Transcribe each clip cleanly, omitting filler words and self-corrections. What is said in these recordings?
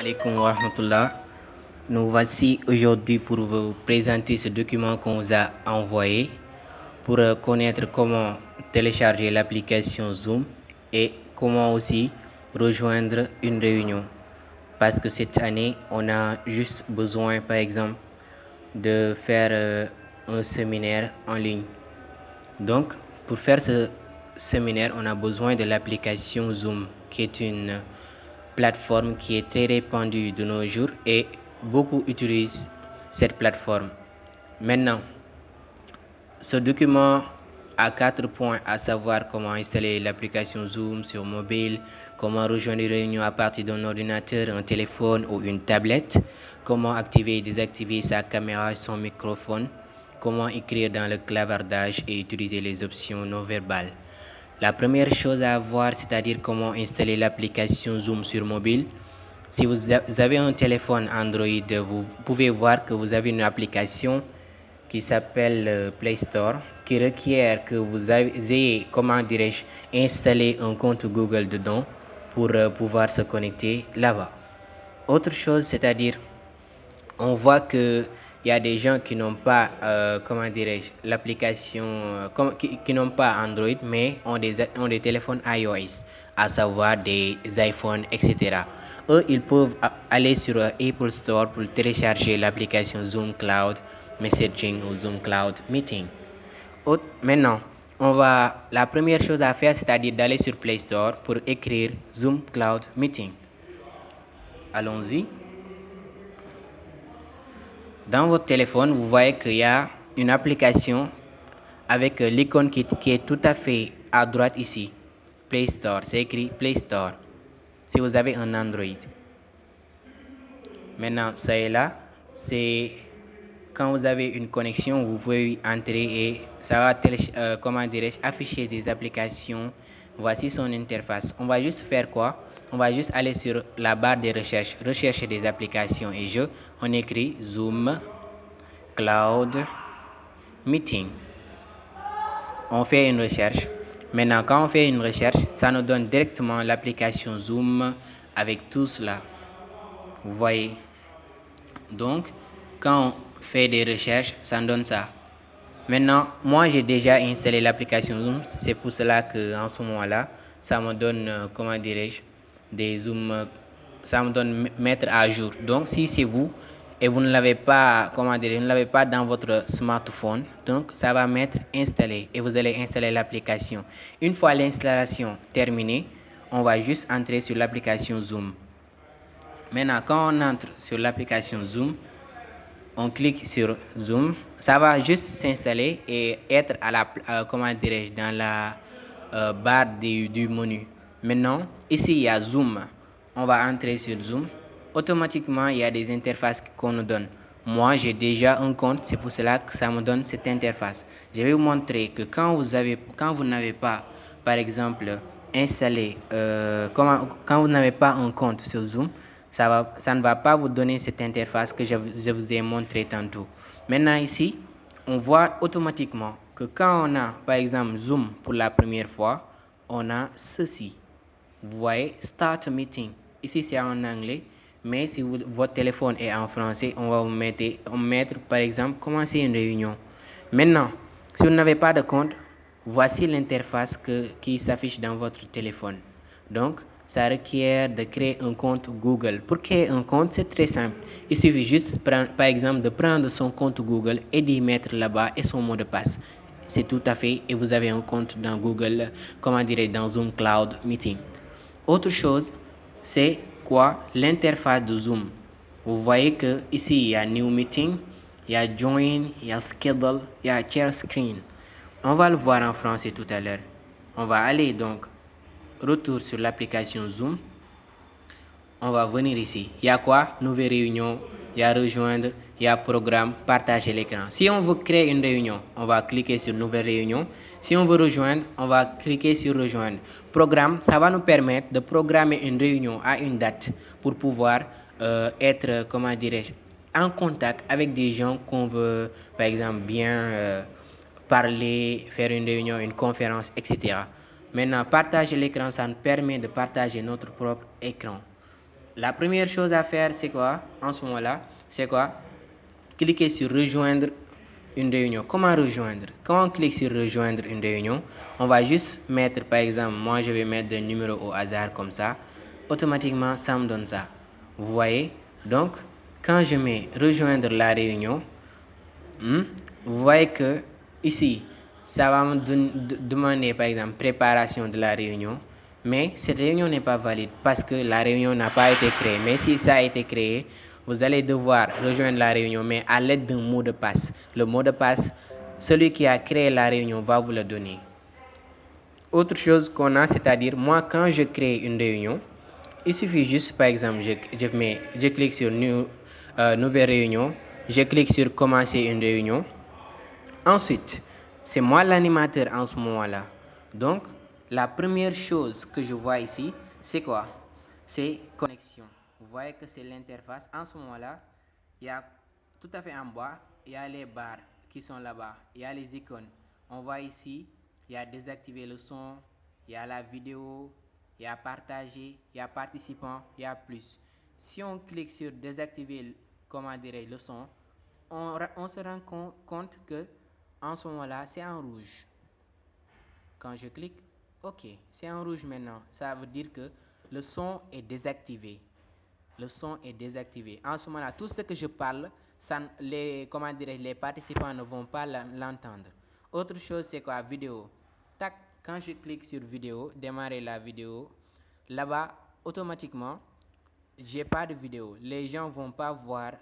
Alaikum wa rahmatullah. Nous voici aujourd'hui pour vous présenter ce document qu'on vous a envoyé pour connaître comment télécharger l'application Zoom et comment aussi rejoindre une réunion. Parce que cette année, on a juste besoin, par exemple, de faire un séminaire en ligne. Donc, pour faire ce séminaire, on a besoin de l'application Zoom, qui est une plateforme qui est très répandue de nos jours et beaucoup utilisent cette plateforme. Maintenant, ce document a 4 points, à savoir comment installer l'application Zoom sur mobile, comment rejoindre une réunion à partir d'un ordinateur, un téléphone ou une tablette, comment activer et désactiver sa caméra et son microphone, comment écrire dans le clavardage et utiliser les options non verbales. La première chose à voir, c'est-à-dire comment installer l'application Zoom sur mobile. Si vous avez un téléphone Android, vous pouvez voir que vous avez une application qui s'appelle Play Store, qui requiert que vous ayez, comment dirais-je, installé un compte Google dedans pour pouvoir se connecter là-bas. Autre chose, c'est-à-dire, on voit que il y a des gens qui n'ont pas, comment dirais-je, l'application, qui n'ont pas Android, mais ont des téléphones iOS, à savoir des iPhones, etc. Eux, ils peuvent aller sur Apple Store pour télécharger l'application Zoom Cloud Messaging ou Zoom Cloud Meeting. Maintenant, la première chose à faire, c'est-à-dire d'aller sur Play Store pour écrire Zoom Cloud Meeting. Allons-y. Dans votre téléphone, vous voyez qu'il y a une application avec l'icône qui est tout à fait à droite ici. Play Store, c'est écrit Play Store. Si vous avez un Android. Maintenant, ça est là. C'est quand vous avez une connexion, vous pouvez entrer et ça va comment dirais-je, afficher des applications. Voici son interface. On va juste faire quoi? On va juste aller sur la barre de recherche, rechercher des applications et jeux. On écrit Zoom Cloud Meeting. On fait une recherche. Maintenant, quand on fait une recherche, ça nous donne directement l'application Zoom avec tout cela. Vous voyez? Donc, quand on fait des recherches, ça nous donne ça. Maintenant, moi j'ai déjà installé l'application Zoom, c'est pour cela que en ce moment-là, ça me donne, comment dirais-je, des Zoom, ça me donne mettre à jour. Donc, si c'est vous et vous ne l'avez pas, comment dire, vous ne l'avez pas dans votre smartphone, donc ça va mettre installé et vous allez installer l'application. Une fois l'installation terminée, on va juste entrer sur l'application Zoom. Maintenant, quand on entre sur l'application Zoom, on clique sur Zoom, ça va juste s'installer et être à la, comment dirais-je, dans la barre du menu. Maintenant, ici il y a Zoom. On va entrer sur Zoom. Automatiquement, il y a des interfaces qu'on nous donne. Moi, j'ai déjà un compte, c'est pour cela que ça me donne cette interface. Je vais vous montrer que quand vous n'avez pas, par exemple, installé, quand vous n'avez pas un compte sur Zoom, ça ne va pas vous donner cette interface que je vous ai montré tantôt. Maintenant ici, on voit automatiquement que quand on a, par exemple, Zoom pour la première fois, on a ceci. Vous voyez, Start Meeting. Ici, c'est en anglais, mais si votre téléphone est en français, on va vous mettre, par exemple, commencer une réunion. Maintenant, si vous n'avez pas de compte, voici l'interface qui s'affiche dans votre téléphone. Donc, ça requiert de créer un compte Google. Pour créer un compte, c'est très simple. Il suffit juste, par exemple, de prendre son compte Google et d'y mettre là-bas et son mot de passe. C'est tout à fait, et vous avez un compte dans Google, comment dirais dans Zoom Cloud Meeting. Autre chose, c'est quoi? L'interface de Zoom. Vous voyez que ici, il y a New Meeting, il y a Join, il y a Schedule, il y a Share Screen. On va le voir en français tout à l'heure. On va aller donc retour sur l'application Zoom. On va venir ici. Il y a quoi? Nouvelle réunion, il y a rejoindre, il y a programme, partager l'écran. Si on veut créer une réunion, on va cliquer sur nouvelle réunion. Si on veut rejoindre, on va cliquer sur rejoindre. Programme, ça va nous permettre de programmer une réunion à une date pour pouvoir être, comment dirais-je, en contact avec des gens qu'on veut, par exemple, bien parler, faire une réunion, une conférence, etc. Maintenant, partager l'écran, ça nous permet de partager notre propre écran. La première chose à faire, c'est quoi? En ce moment-là, c'est quoi? Cliquez sur rejoindre une réunion. Comment rejoindre? Quand on clique sur rejoindre une réunion, on va juste mettre, par exemple, moi je vais mettre des numéros au hasard comme ça. Automatiquement, ça me donne ça. Vous voyez? Donc, quand je mets rejoindre la réunion, vous voyez que ici, ça va me demander par exemple préparation de la réunion, mais cette réunion n'est pas valide parce que la réunion n'a pas été créée. Mais si ça a été créé, vous allez devoir rejoindre la réunion, mais à l'aide d'un mot de passe. Le mot de passe, celui qui a créé la réunion va vous le donner. Autre chose qu'on a, c'est-à-dire moi quand je crée une réunion, il suffit juste par exemple, je clique sur nouvelle réunion, je clique sur commencer une réunion. Ensuite, c'est moi l'animateur en ce moment-là. Donc, la première chose que je vois ici, c'est quoi? C'est connexion. Vous voyez que c'est l'interface. En ce moment-là, il y a tout à fait en bas, il y a les barres qui sont là-bas. Il y a les icônes. On voit ici, il y a désactiver le son, il y a la vidéo, il y a partager, il y a participant, il y a plus. Si on clique sur désactiver, comment dirais le son, on se rend compte que en ce moment-là, c'est en rouge. Quand je clique, ok, c'est en rouge maintenant. Ça veut dire que le son est désactivé. Le son est désactivé. En ce moment-là, tout ce que je parle, les participants ne vont pas l'entendre. Autre chose, c'est quoi? Vidéo. Tac, quand je clique sur vidéo, démarrer la vidéo, là-bas, automatiquement, j'ai pas de vidéo. Les gens vont pas voir,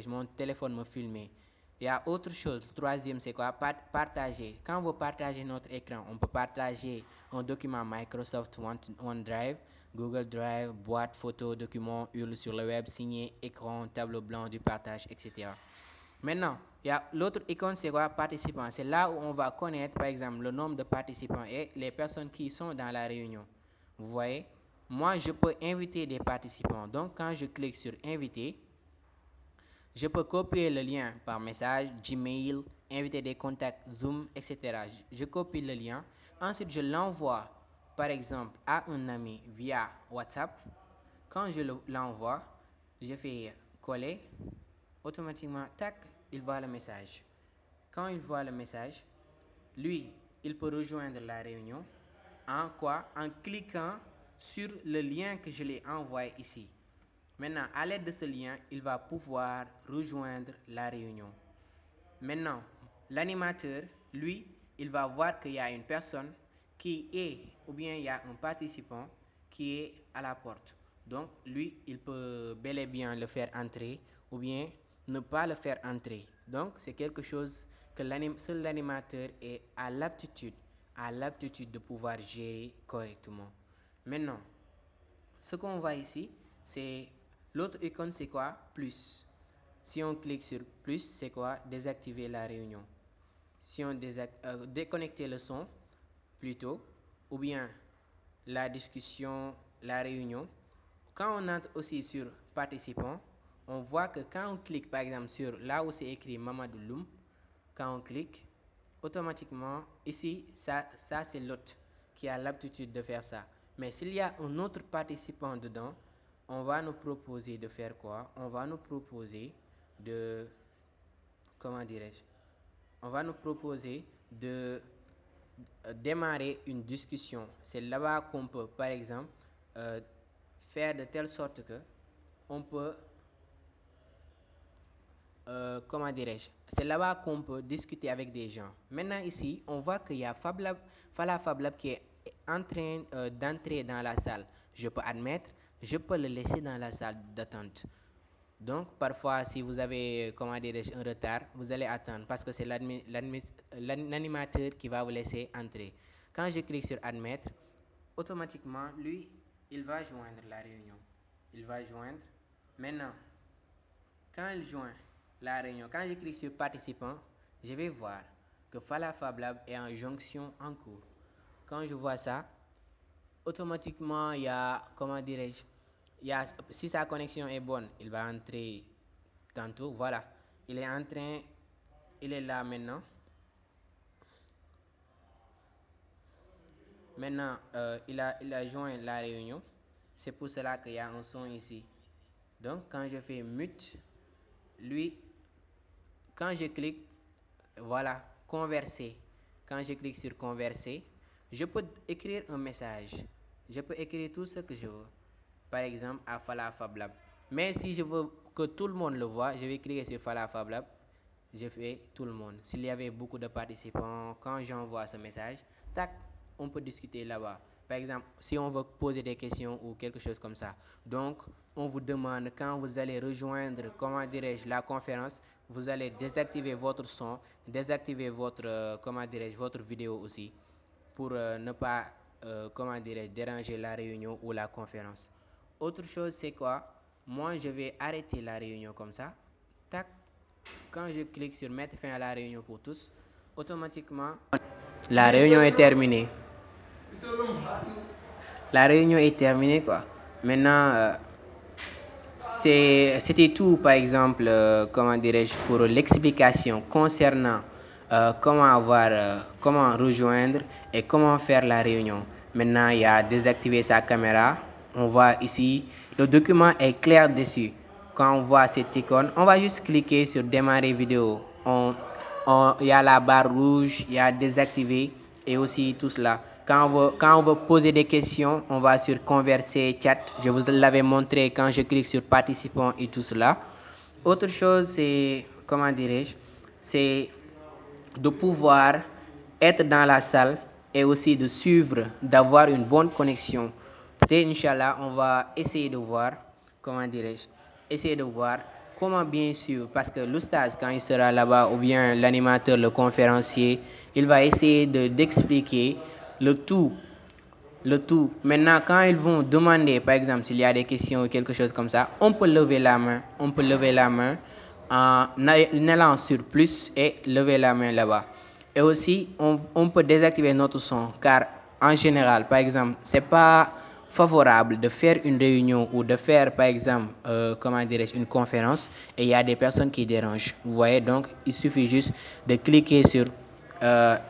mon téléphone me filmer. Il y a autre chose. Troisième, c'est quoi? Partager. Quand vous partagez notre écran, on peut partager un document Microsoft OneDrive, Google Drive, boîte, photo, document, URL sur le web, signé, écran, tableau blanc du partage, etc. Maintenant, il y a l'autre icône, c'est quoi? Participants. C'est là où on va connaître, par exemple, le nombre de participants et les personnes qui sont dans la réunion. Vous voyez? Moi, je peux inviter des participants. Donc, quand je clique sur inviter, je peux copier le lien par message, Gmail, inviter des contacts, Zoom, etc. Je copie le lien. Ensuite, je l'envoie, par exemple, à un ami via WhatsApp. Quand je l'envoie, je fais coller. Automatiquement, tac, il voit le message. Quand il voit le message, lui, il peut rejoindre la réunion. En quoi? En cliquant sur le lien que je l'ai envoyé ici. Maintenant, à l'aide de ce lien, il va pouvoir rejoindre la réunion. Maintenant, l'animateur, lui, il va voir qu'il y a une personne qui est, ou bien il y a un participant qui est à la porte. Donc, lui, il peut bel et bien le faire entrer, ou bien ne pas le faire entrer. Donc, c'est quelque chose que seul l'animateur est à l'aptitude de pouvoir gérer correctement. Maintenant, ce qu'on voit ici, c'est l'autre icône, c'est quoi? Plus. Si on clique sur plus, c'est quoi? Désactiver la réunion. Si on déconnecter le son, plutôt, ou bien la discussion, la réunion. Quand on entre aussi sur participants, on voit que quand on clique par exemple sur là où c'est écrit Mamadou Loum, quand on clique, automatiquement, ici, ça c'est l'autre qui a l'habitude de faire ça. Mais s'il y a un autre participant dedans, on va nous proposer de faire quoi? On va nous proposer de, comment dirais-je? On va nous proposer de démarrer une discussion. C'est là-bas qu'on peut, par exemple, euh, faire de telle sorte que on peut, comment dirais-je, c'est là-bas qu'on peut discuter avec des gens. Maintenant ici, on voit qu'il y a Fala Fablab qui est en train d'entrer dans la salle. Je peux admettre, je peux le laisser dans la salle d'attente. Donc, parfois, si vous avez, comment dirais-je, un retard, vous allez attendre parce que c'est l'animateur qui va vous laisser entrer. Quand je clique sur admettre, automatiquement, lui, il va joindre la réunion. Il va joindre. Maintenant, quand il joint la réunion, quand je clique sur participant, je vais voir que Fala Fab Lab est en jonction en cours. Quand je vois ça, automatiquement, il y a, comment dirais-je, si sa connexion est bonne, il va entrer tantôt. Voilà, il est en train, il est là maintenant. Maintenant, il a joint la réunion. C'est pour cela qu'il y a un son ici. Donc quand je fais mute, lui, quand je clique, voilà, converser. Quand je clique sur converser, je peux écrire un message. Je peux écrire tout ce que je veux. Par exemple, à Fala Fab Lab. Mais si je veux que tout le monde le voit, je vais cliquer sur Fala Fab Lab. Je fais tout le monde. S'il y avait beaucoup de participants, quand j'envoie ce message, tac, on peut discuter là-bas. Par exemple, si on veut poser des questions ou quelque chose comme ça. Donc, on vous demande quand vous allez rejoindre, comment dirais-je, la conférence, vous allez désactiver votre son, désactiver votre, comment dirais-je, votre vidéo aussi, pour ne pas, comment dirais-je, déranger la réunion ou la conférence. Autre chose, c'est quoi? Moi, je vais arrêter la réunion comme ça. Tac. Quand je clique sur mettre fin à la réunion pour tous, automatiquement, la réunion est terminée. La réunion est terminée, quoi. Maintenant, c'était tout, par exemple, comment dirais-je, pour l'explication concernant comment rejoindre et comment faire la réunion. Maintenant, il y a désactiver sa caméra. On voit ici, le document est clair dessus. Quand on voit cette icône, on va juste cliquer sur démarrer vidéo. Il y a la barre rouge, il y a désactiver et aussi tout cela. Quand on veut poser des questions, on va sur converser, chat. Je vous l'avais montré quand je clique sur participants et tout cela. Autre chose, c'est, comment dirais-je, c'est de pouvoir être dans la salle et aussi de suivre, d'avoir une bonne connexion. Peut-être, Inch'Allah, on va essayer de voir, comment dirais-je, essayer de voir comment bien suivre. Parce que l'oustaz, quand il sera là-bas, ou bien l'animateur, le conférencier, il va essayer d'expliquer le tout. Le tout. Maintenant, quand ils vont demander, par exemple, s'il y a des questions ou quelque chose comme ça, on peut lever la main. On peut lever la main en allant sur plus et lever la main là-bas. Et aussi, on peut désactiver notre son, car en général, par exemple, c'est pas favorable de faire une réunion ou de faire, par exemple, comment dirais-je, une conférence et il y a des personnes qui dérangent. Vous voyez, donc, il suffit juste de cliquer sur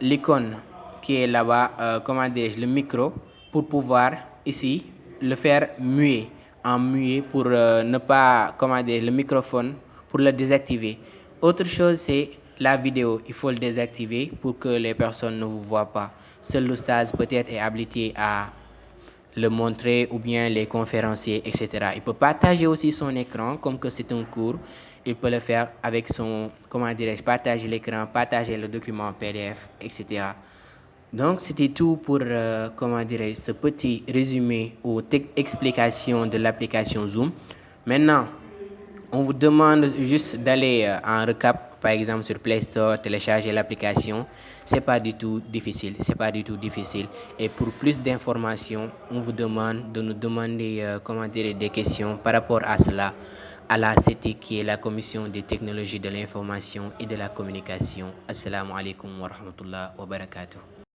l'icône qui est là-bas, comment dirais-je, le micro, pour pouvoir ici le faire muet, en muet pour ne pas, comment dire, le microphone, pour le désactiver. Autre chose, c'est la vidéo. Il faut le désactiver pour que les personnes ne vous voient pas. Seul l'oustaz peut-être est habilité à le montrer ou bien les conférenciers, etc. Il peut partager aussi son écran comme que c'est un cours. Il peut le faire avec son, comment dirais-je, partager l'écran, partager le document PDF, etc. Donc, c'était tout pour, comment dirais-je, ce petit résumé ou explication de l'application Zoom. Maintenant, on vous demande juste d'aller en recap, par exemple sur Play Store, télécharger l'application. C'est pas du tout difficile, c'est pas du tout difficile. Et pour plus d'informations, on vous demande de nous demander, comment dire, des questions par rapport à cela, à la CT qui est la Commission des technologies de l'information et de la communication. Assalamu alaikum wa rahmatullah wa barakatuh.